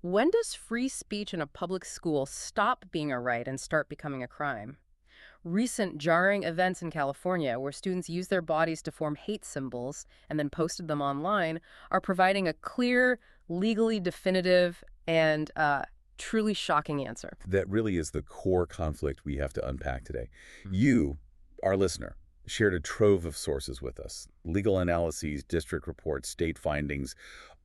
When does free speech in a public school stop being a right and start becoming a crime? Recent jarring events in California, where students used their bodies to form hate symbols and then posted them online, are providing a clear, legally definitive, and truly shocking answer. That really is the core conflict we have to unpack today. Mhm. You, our listener, shared a trove of sources with us. Legal analyses, district reports, state findings,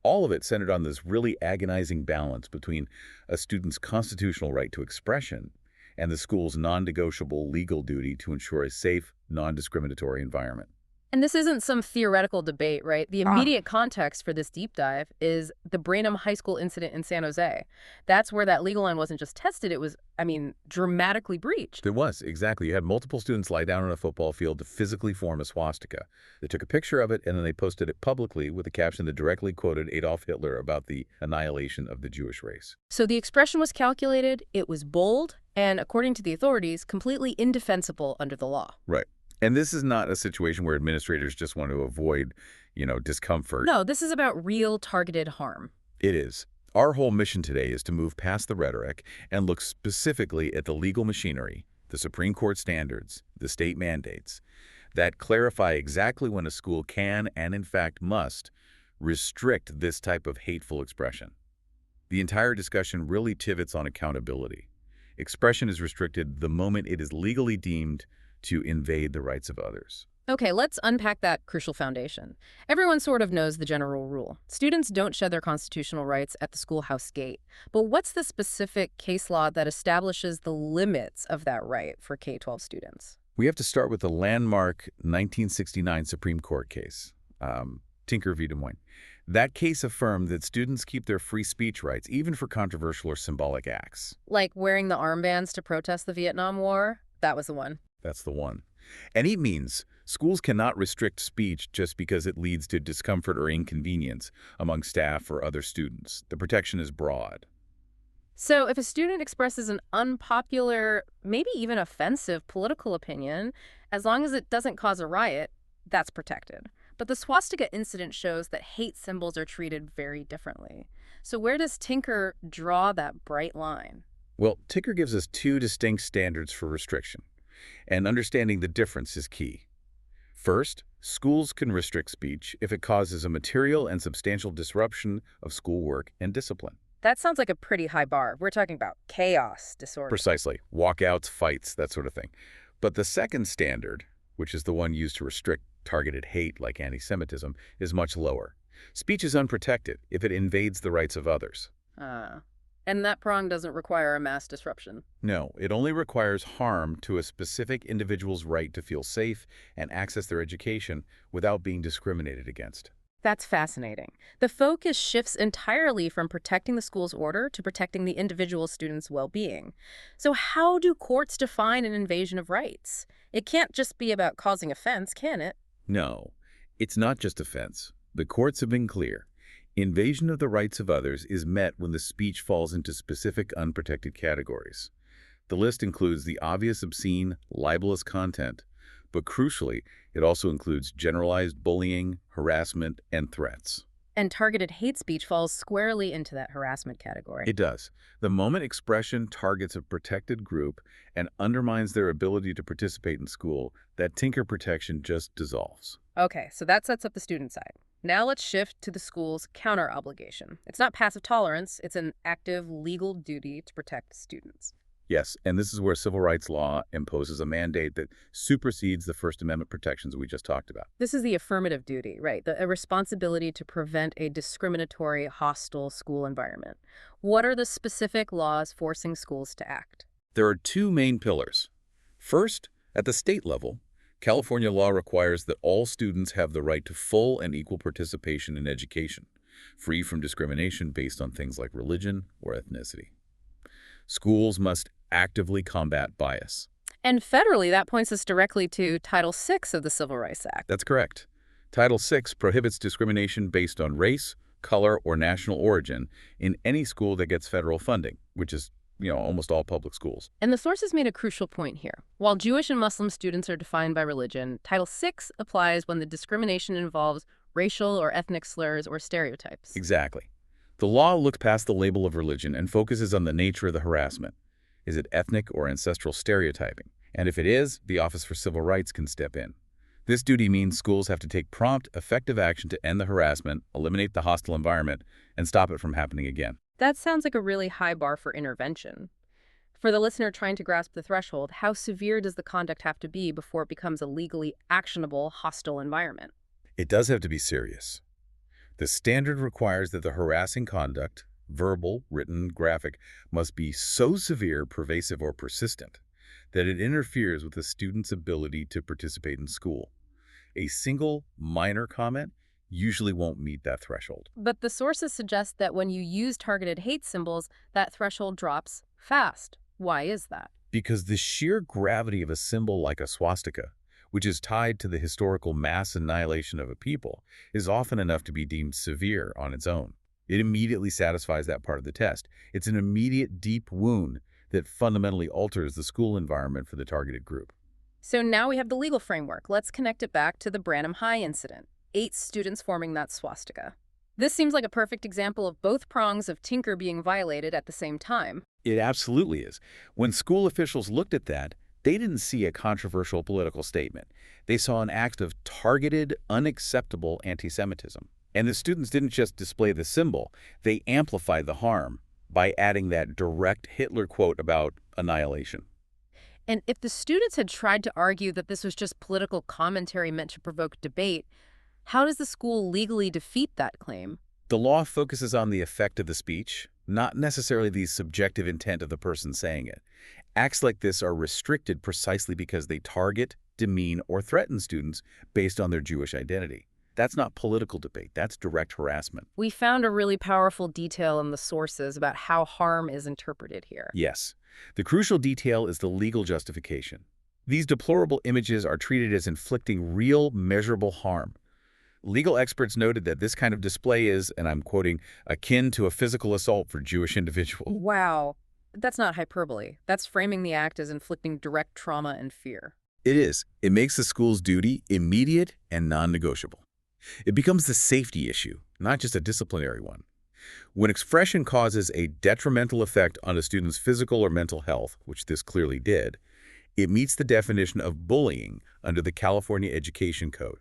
all of it centered on this really agonizing balance between a student's constitutional right to expression and the school's non-negotiable legal duty to ensure a safe, non-discriminatory environment. And this isn't some theoretical debate, right? The immediate context for this deep dive is the Branham High School incident in San Jose. That's where that legal line wasn't just tested, it was, dramatically breached. It was, exactly. You had multiple students lie down on a football field to physically form a swastika. They took a picture of it, and then they posted it publicly with a caption that directly quoted Adolf Hitler about the annihilation of the Jewish race. So the expression was calculated, it was bold, and according to the authorities, completely indefensible under the law. Right. And this is not a situation where administrators just want to avoid, discomfort. No, this is about real targeted harm. It is. Our whole mission today is to move past the rhetoric and look specifically at the legal machinery, the Supreme Court standards, the state mandates, that clarify exactly when a school can and, in fact, must restrict this type of hateful expression. The entire discussion really pivots on accountability. Expression is restricted the moment it is legally deemed to invade the rights of others. Okay, let's unpack that crucial foundation. Everyone sort of knows the general rule. Students don't shed their constitutional rights at the schoolhouse gate. But what's the specific case law that establishes the limits of that right for K-12 students? We have to start with the landmark 1969 Supreme Court case, Tinker v. Des Moines. That case affirmed that students keep their free speech rights, even for controversial or symbolic acts. Like wearing the armbands to protest the Vietnam War? That was the one. That's the one. And it means schools cannot restrict speech just because it leads to discomfort or inconvenience among staff or other students. The protection is broad. So if a student expresses an unpopular, maybe even offensive political opinion, as long as it doesn't cause a riot, that's protected. But the swastika incident shows that hate symbols are treated very differently. So where does Tinker draw that bright line? Well, Tinker gives us two distinct standards for restriction, and understanding the difference is key. First, schools can restrict speech if it causes a material and substantial disruption of schoolwork and discipline. That sounds like a pretty high bar. We're talking about chaos, disorder. Precisely. Walkouts, fights, that sort of thing. But the second standard, which is the one used to restrict targeted hate like antisemitism, is much lower. Speech is unprotected if it invades the rights of others. And that prong doesn't require a mass disruption. No, it only requires harm to a specific individual's right to feel safe and access their education without being discriminated against. That's fascinating. The focus shifts entirely from protecting the school's order to protecting the individual student's well-being. So how do courts define an invasion of rights? It can't just be about causing offense, can it? No, it's not just offense. The courts have been clear. Invasion of the rights of others is met when the speech falls into specific unprotected categories. The list includes the obvious obscene, libelous content, but crucially, it also includes generalized bullying, harassment, and threats. And targeted hate speech falls squarely into that harassment category. It does. The moment expression targets a protected group and undermines their ability to participate in school, that Tinker protection just dissolves. Okay, so that sets up the student side. Now let's shift to the school's counter-obligation. It's not passive tolerance, it's an active legal duty to protect students. Yes, and this is where civil rights law imposes a mandate that supersedes the First Amendment protections we just talked about. This is the affirmative duty, right? A responsibility to prevent a discriminatory, hostile school environment. What are the specific laws forcing schools to act? There are two main pillars. First, at the state level, California law requires that all students have the right to full and equal participation in education, free from discrimination based on things like religion or ethnicity. Schools must actively combat bias. And federally, that points us directly to Title VI of the Civil Rights Act. That's correct. Title VI prohibits discrimination based on race, color, or national origin in any school that gets federal funding, which is almost all public schools. And the sources made a crucial point here. While Jewish and Muslim students are defined by religion, Title VI applies when the discrimination involves racial or ethnic slurs or stereotypes. Exactly. The law looks past the label of religion and focuses on the nature of the harassment. Is it ethnic or ancestral stereotyping? And if it is, the Office for Civil Rights can step in. This duty means schools have to take prompt, effective action to end the harassment, eliminate the hostile environment, and stop it from happening again. That sounds like a really high bar for intervention. For the listener trying to grasp the threshold, how severe does the conduct have to be before it becomes a legally actionable, hostile environment? It does have to be serious. The standard requires that the harassing conduct, verbal, written, graphic, must be so severe, pervasive, or persistent that it interferes with the student's ability to participate in school. A single minor comment usually won't meet that threshold. But the sources suggest that when you use targeted hate symbols, that threshold drops fast. Why is that? Because the sheer gravity of a symbol like a swastika, which is tied to the historical mass annihilation of a people, is often enough to be deemed severe on its own. It immediately satisfies that part of the test. It's an immediate, deep wound that fundamentally alters the school environment for the targeted group. So now we have the legal framework. Let's connect it back to the Branham High incident. 8 students forming that swastika. This seems like a perfect example of both prongs of Tinker being violated at the same time. It absolutely is. When school officials looked at that, they didn't see a controversial political statement. They saw an act of targeted, unacceptable anti-Semitism. And the students didn't just display the symbol, they amplified the harm by adding that direct Hitler quote about annihilation. And if the students had tried to argue that this was just political commentary meant to provoke debate, how does the school legally defeat that claim? The law focuses on the effect of the speech, not necessarily the subjective intent of the person saying it. Acts like this are restricted precisely because they target, demean, or threaten students based on their Jewish identity. That's not political debate, that's direct harassment. We found a really powerful detail in the sources about how harm is interpreted here. Yes. The crucial detail is the legal justification. These deplorable images are treated as inflicting real, measurable harm. Legal experts noted that this kind of display is, and I'm quoting, akin to a physical assault for Jewish individuals. Wow. That's not hyperbole. That's framing the act as inflicting direct trauma and fear. It is. It makes the school's duty immediate and non-negotiable. It becomes the safety issue, not just a disciplinary one. When expression causes a detrimental effect on a student's physical or mental health, which this clearly did, it meets the definition of bullying under the California Education Code.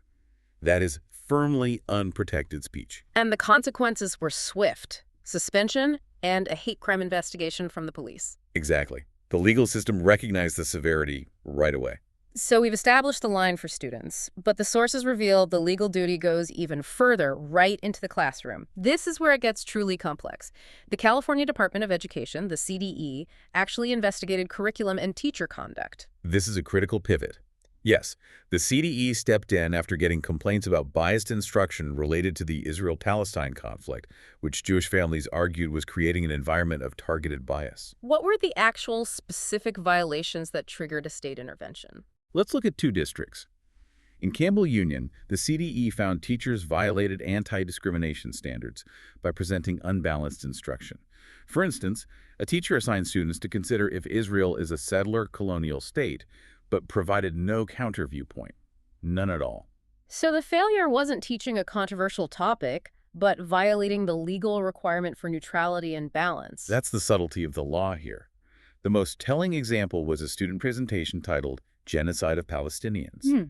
That is firmly unprotected speech. And the consequences were swift: suspension and a hate crime investigation from the police. Exactly. The legal system recognized the severity right away. So we've established the line for students, but the sources reveal the legal duty goes even further, right into the classroom. This is where it gets truly complex. The California Department of Education, the CDE, actually investigated curriculum and teacher conduct. This is a critical pivot. Yes, the CDE stepped in after getting complaints about biased instruction related to the Israel-Palestine conflict, which Jewish families argued was creating an environment of targeted bias. What were the actual specific violations that triggered a state intervention? Let's look at 2 districts. In Campbell Union, the CDE found teachers violated anti-discrimination standards by presenting unbalanced instruction. For instance, a teacher assigned students to consider if Israel is a settler colonial state, but provided no counter-viewpoint. None at all. So the failure wasn't teaching a controversial topic, but violating the legal requirement for neutrality and balance. That's the subtlety of the law here. The most telling example was a student presentation titled Genocide of Palestinians.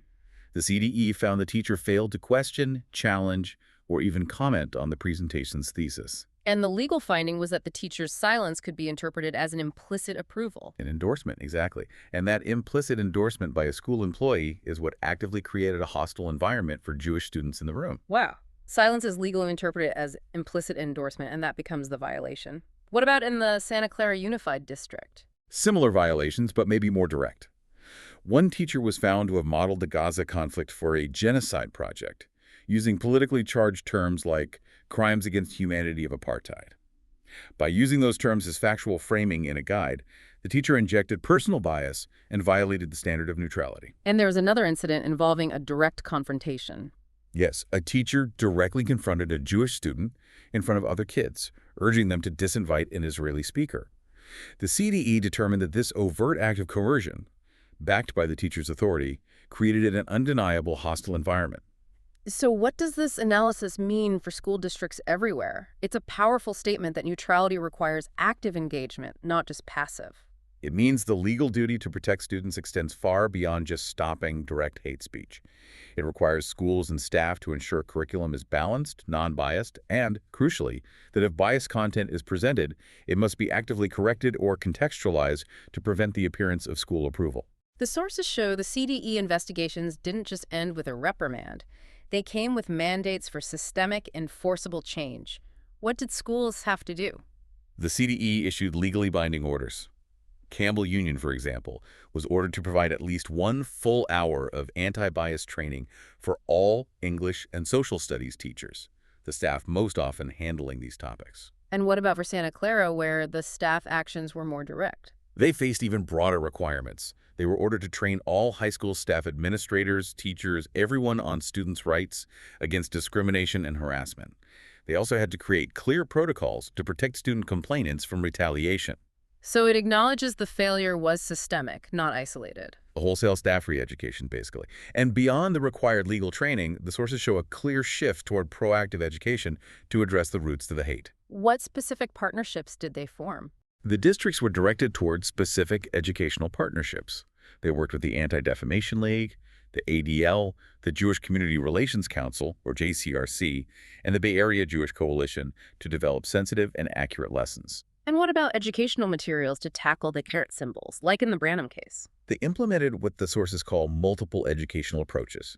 The CDE found the teacher failed to question, challenge, or even comment on the presentation's thesis. And the legal finding was that the teacher's silence could be interpreted as an implicit approval. An endorsement, exactly. And that implicit endorsement by a school employee is what actively created a hostile environment for Jewish students in the room. Wow. Silence is legally interpreted as implicit endorsement, and that becomes the violation. What about in the Santa Clara Unified District? Similar violations, but maybe more direct. One teacher was found to have modeled the Gaza conflict for a genocide project, using politically charged terms like crimes against humanity of apartheid. By using those terms as factual framing in a guide, the teacher injected personal bias and violated the standard of neutrality. And there was another incident involving a direct confrontation. Yes, a teacher directly confronted a Jewish student in front of other kids, urging them to disinvite an Israeli speaker. The CDE determined that this overt act of coercion, backed by the teacher's authority, created an undeniable hostile environment. So what does this analysis mean for school districts everywhere? It's a powerful statement that neutrality requires active engagement, not just passive. It means the legal duty to protect students extends far beyond just stopping direct hate speech. It requires schools and staff to ensure curriculum is balanced, non-biased, and, crucially, that if biased content is presented, it must be actively corrected or contextualized to prevent the appearance of school approval. The sources show the CDE investigations didn't just end with a reprimand. They came with mandates for systemic, enforceable change. What did schools have to do? The CDE issued legally binding orders. Campbell Union, for example, was ordered to provide at least 1 full hour of anti-bias training for all English and social studies teachers, the staff most often handling these topics. And what about for Santa Clara, where the staff actions were more direct? They faced even broader requirements. They were ordered to train all high school staff administrators, teachers, everyone on students' rights against discrimination and harassment. They also had to create clear protocols to protect student complainants from retaliation. So it acknowledges the failure was systemic, not isolated. A wholesale staff re-education, basically. And beyond the required legal training, the sources show a clear shift toward proactive education to address the roots to the hate. What specific partnerships did they form? The districts were directed towards specific educational partnerships. They worked with the Anti-Defamation League, the ADL, the Jewish Community Relations Council, or JCRC, and the Bay Area Jewish Coalition to develop sensitive and accurate lessons. And what about educational materials to tackle the carrot symbols, like in the Branham case? They implemented what the sources call multiple educational approaches.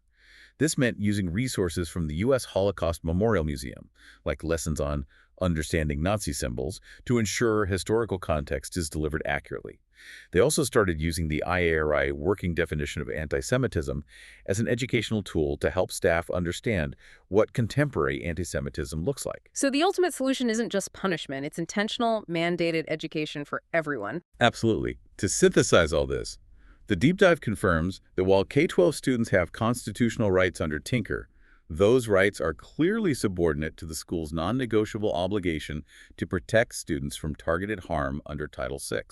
This meant using resources from the U.S. Holocaust Memorial Museum, like lessons on understanding Nazi symbols, to ensure historical context is delivered accurately. They also started using the IARI working definition of anti-Semitism as an educational tool to help staff understand what contemporary anti-Semitism looks like. So the ultimate solution isn't just punishment, it's intentional, mandated education for everyone. Absolutely. To synthesize all this, the deep dive confirms that while K-12 students have constitutional rights under Tinker, those rights are clearly subordinate to the school's non-negotiable obligation to protect students from targeted harm under Title VI.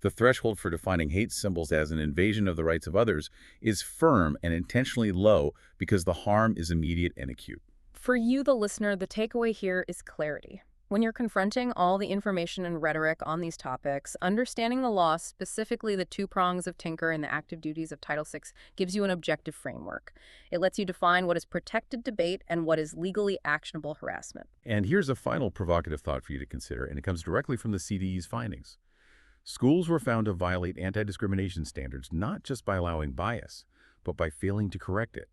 The threshold for defining hate symbols as an invasion of the rights of others is firm and intentionally low because the harm is immediate and acute. For you, the listener, the takeaway here is clarity. When you're confronting all the information and rhetoric on these topics, understanding the law, specifically the two prongs of Tinker and the active duties of Title VI, gives you an objective framework. It lets you define what is protected debate and what is legally actionable harassment. And here's a final provocative thought for you to consider, and it comes directly from the CDE's findings. Schools were found to violate anti-discrimination standards not just by allowing bias, but by failing to correct it,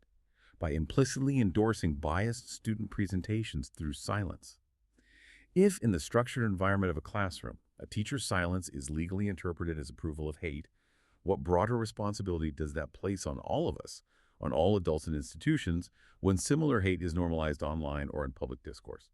by implicitly endorsing biased student presentations through silence. If, in the structured environment of a classroom, a teacher's silence is legally interpreted as approval of hate, what broader responsibility does that place on all of us, on all adults and institutions, when similar hate is normalized online or in public discourse?